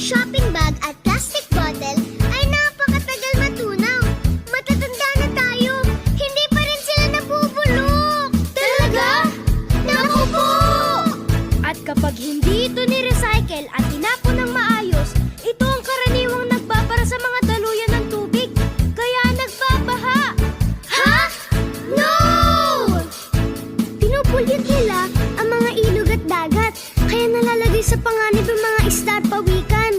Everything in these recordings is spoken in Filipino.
shopping bag at plastic bottle ay napakatagal matunaw. Matatanda na tayo, hindi pa rin sila nabubulok. Talaga? Naku po! At kapag hindi ito ni-recycle at tinapon ng maayos, ito ang karaniwang nagbabara sa mga daluyan ng tubig. Kaya nagbabaha. Ha? No! Pinupulyot nila ang mga ilog at dagat. Kaya nalalagay sa panganib ang mga isda at pawikan.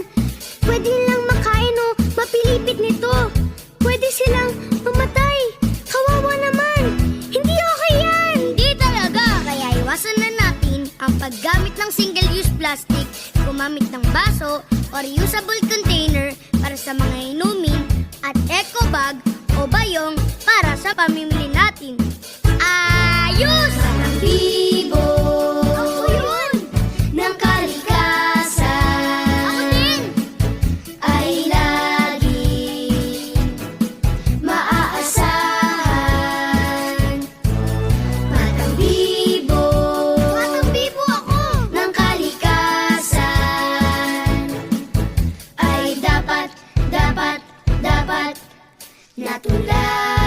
Pwede nilang makain o mapilipit nito. Pwede silang mamatay. Kawawa naman. Hindi okay yan. Hindi talaga. Kaya iwasan na natin ang paggamit ng single-use plastic, gumamit ng baso o reusable container para sa mga inumin at eco bag o bayong para sa pamimili natin. Ayos! Ang bibo! Ako yun! Ng kalikasan! Ako din! Ay laging maaasahan. Batang bibo! Batang bibo ako! Ng kalikasan ay dapat natulad.